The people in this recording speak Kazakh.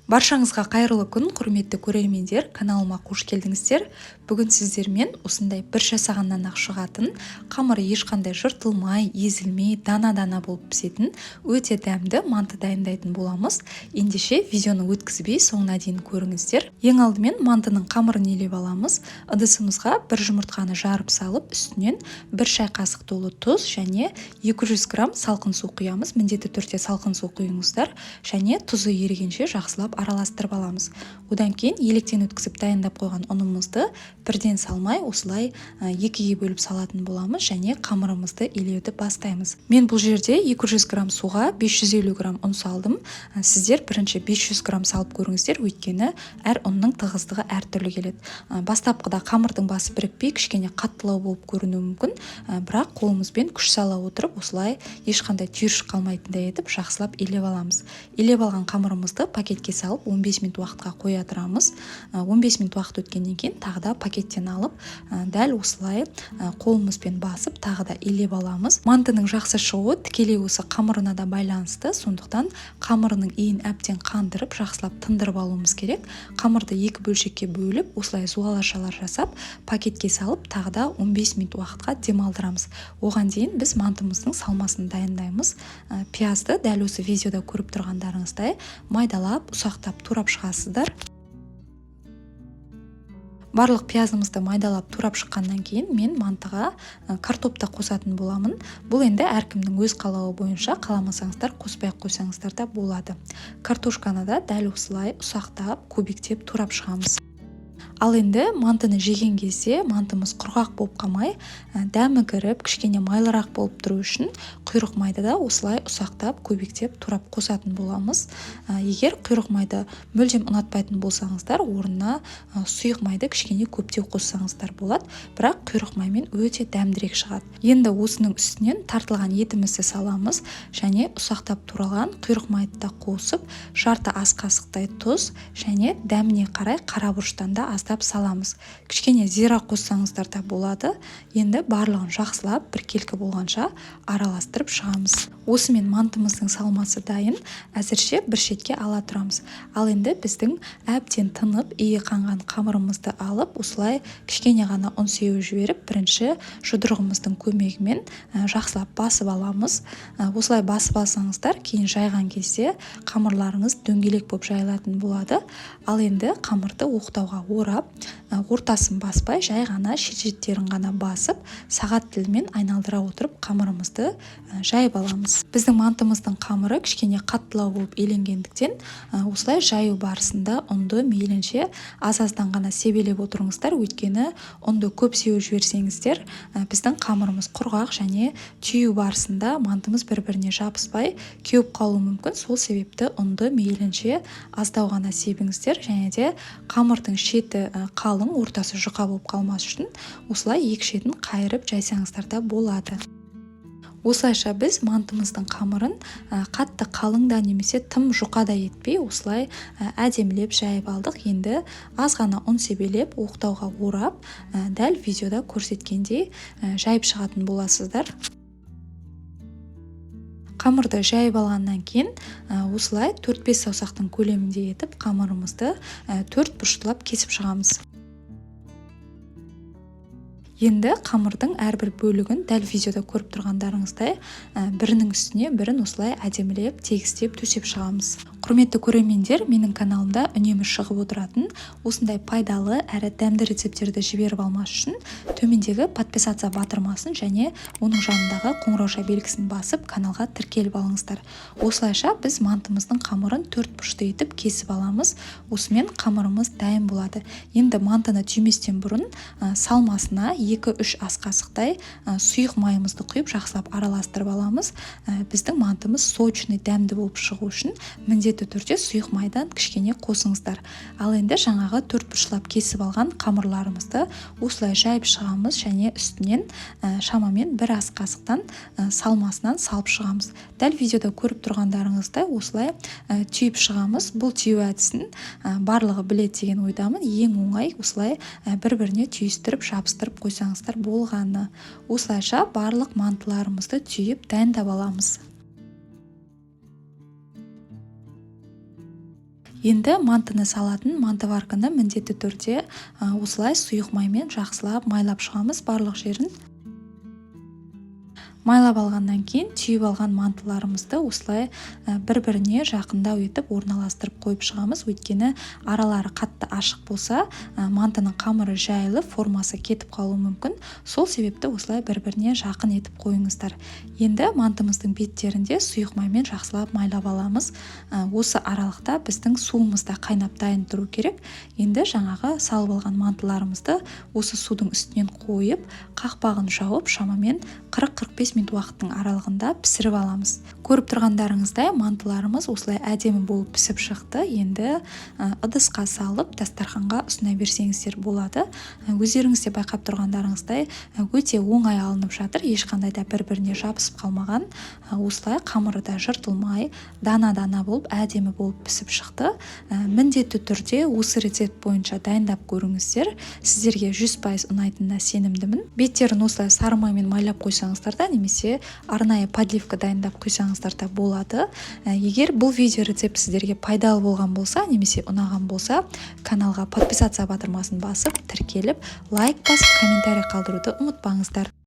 Баршаңызға қайырлы күн, құрметті көрермендер, каналыма қош келдіңіздер. Бүгін сіздермен осындай бір жасағаннан ақ шығатын, қамыры ешқандай жыртылмай, езілмей, дана-дана болып пісетін, өте дәмді манты дайындайтын боламыз. Ендеше видеоны өткізбей соңына дейін көріңіздер. Ең алдымен мантының қамырын елеп аламыз. Ыдысымызға бір жұмыртқаны жарып салып, үстінен бір шай қасық толы тұз және 200 грамм салқын су құямыз. Міндетті түрде салқын су құйыңыздар және тұзы ерігенше жақсылап араластырып аламыз. Одан кейін електен өткізіп дайындап қойған ұнымызды бірден салмай осылай екіге бөліп салатын боламыз және қамырымызды илеуді бастаймыз. Мен бұл жерде 200 грамм суға 550 грамм ұн салдым. Сіздер бірінші 500 грамм салып көріңіздер, өйткені әр ұнның тығыздығы әртүрлі келеді. Бастапқыда қамырдың басы бірікпей, кішкене қаттылау болып көрінуі мүмкін, бірақ қолымызбен күш сала отырып осылай ешқандай түйіршік қалмайтындай етіп жақсылап илеп аламыз. Илеп алған қамырымызды пакетке салып 15 минут уақытқа қоя тұрамыз. 15 минут уақыт өткеннен кейін тағы да пакеттен алып, дәл осылай қолымызбен басып тағы да илеп аламыз. Мантының жақсы шығуы тікелей осы қамырына да байланысты, сондықтан қамырының иін әбден қандырып, жақсылап тындырып алуымыз керек. Қамырды екі бөлшекке бөліп, осылай зуалашалар жасап, пакетке салып, тағы да 15 минут уақытқа демалдырамыз. Оған дейін біз мантымыздың салмасын дайындаймыз. Пиязды дәл осы видеода көріп тұрғандарыңыздай майдалап, ұсақтап турап шығасыздар. Барлық пиязымызды майдалап турап шыққаннан кейін мен мантыға картопты қосатын боламын. Бұл енді әркімнің өз қалауы бойынша, қаламасаңыздар қоспай қойсаңыздар да болады. Картошканы да дәл осылай ұсақтап, кубиктеп турап шығамыз. Ал енді мантыны жеген кезде мантымыз құрғақ болып қалмай, дәмі кіріп, кішкене майлырақ болып тұру үшін құйрық майды да осылай ұсақтап, көбіктеп турап қосатын боламыз. Егер құйрық майды мүлдем ұнатпайтын болсаңыздар, орнына сұйық майды кішкене көптеу қоссаңыздар болады, бірақ құйрық маймен өте дәмдірек шығады. Енді осының үстінен тартылған етімізді саламыз және ұсақтап туралған құйрық майды да қосып, жарты ас қасықтай тұз және дәміне қарай қара бұрыштан да аздап саламыз. Кішкене зира қоссаңыздар да болады. Енді барлығын жақсылап біркелкі болғанша араластырып шығамыз. Осымен мантымыздың салмасы дайын. Әзірше бір шетке ала тұрамыз. Ал енді біздің әбден тынып, иі қанған қамырымызды алып, осылай кішкене ғана ұн сеуіп жіберіп, бірінші жұдырығымыздың көмегімен жақсылап басып аламыз. Осылай басып алсаңыздар, кейін жайған кезде қамырларыңыз дөңгелек болып жайылатын болады. Ал енді қамырды оқтауға орап, ортасын баспай, жай ғана шет-шеттерін ғана басып, сағат тілімен айналдыра отырып қамырымызды жайып аламыз. Біздің мантымыздың қамыры кішкене қаттылау болып еленгендіктен, осылай жаю барысында ұнды мейлінше аз-аздан ғана себелеп отырыңыздар, өйткені ұнды көп сеуіп жіберсеңіздер, біздің қамырымыз құрғақ және түйу барысында мантымыз бір-біріне жабыспай кеуіп қалуы мүмкін. Сол себепті ұнды мейлінше аздау ғана себіңіздер және де қамырдың шеті қалың, ортасы жұқа болып қалмас үшін осылай екі шетін қайырып жайсаңыздар да болады. Осылайша біз мантымыздың қамырын қатты қалың да немесе тым жұқа да етпей, осылай әдемілеп жайып алдық. Енді аз ғана ұн себелеп, оқтауға орап, дәл видеода көрсеткендей жайып шығатын боласыздар. Қамырды жайып алғаннан кейін осылай 4-5 саусақтың көлемінде етіп қамырымызды 4 бұрыштылап кесіп шығамыз. Енді қамырдың әрбір бөлігін дәл видеода көріп тұрғандарыңыздай бірінің үстіне бірін осылай әдемілеп, тегістеп төсеп шығамыз. Құрметті көрермендер, менің каналымда үнемі шығып отыратын осындай пайдалы әрі дәмді рецептерді жіберіп алмас үшін төмендегі подписация батырмасын және оның жанындағы қоңырауша белгісін басып, каналға тіркеліп алыңыздар. Осылайша біз мантымыздың қамырын 4 бұрышты етіп кесіп аламыз. Осымен қамырымыз дайын болады. Енді мантыны түйместен бұрын салмасына 2-3 ас қасықтай сұйық майымызды құйып жақсылап араластырып аламыз. Біздің мантымыз сочный, дәмді болып шығу үшін міндетті түрде сұйық майдан кішкене қосыңыздар. Ал енді жаңағы 4 бұрыштап кесіп алған қамырларымызды осылай жайып шығамыз және үстінен шамамен 1 ас қасықтан салмасынан салып шығамыз. Дәл видеода көріп тұрғандарыңыздай осылай түйіп шығамыз. Бұл түйу әдісін барлығы білет деген ойдамын. Ең оңай осылай бір-біріне түйістіріп, жабыстырып қойсаңыздар болғаны. Осылайша барлық мантыларымызды түйіп дайындап аламыз. Енді мантыны салатын мантыварканы міндетті түрде осылай сұйық маймен жақсылап майлап шығамыз. Барлық жерін майлап алғаннан кейін түйіп алған мантыларымызды осылай бір-біріне жақындау етіп орналастырып қойып шығамыз. Өйткені аралары қатты ашық болса, мантының қамыры жайылып, формасы кетіп қалуы мүмкін. Сол себепті осылай бір-біріне жақын етіп қойыңыздар. Енді мантымыздың беттерінде сұйық маймен жақсылап майлап аламыз. Осы аралықта біздің суымыз да қайнап дайын тұру керек. Енді жаңағы салып алған мантыларымызды осы судың үстінен қойып, қақпағын жауып, шамамен 40-45 минут уақыттың аралығында пісіріп аламыз. Көріп тұрғандарыңыздай мантыларымыз осылай әдемі болып пісіп шықты. Енді ыдысқа салып дастарханға ұсына берсеңіздер болады. Өздеріңіз де байқап тұрғандарыңыздай өте оңай алынып жатыр. Ешқандай да бір-біріне жабысып қалмаған. Осылай қамыры да жыртылмай, дана-дана болып, әдемі болып пісіп шықты. Міндетті түрде осы рецепт бойынша дайындап көріңіздер. Сіздерге 100% ұнайтынына сенімдімін. Беттерін осылай сары маймен майлап қойсаңыздар да, немесе арнайы подливка дайындап құйсаңыздар да болады. Егер бұл видео рецепт сіздерге пайдалы болған болса, немесе ұнаған болса, каналға подписация батырмасын басып, тіркеліп, лайк басып, комментарий қалдыруды ұмытпаңыздар.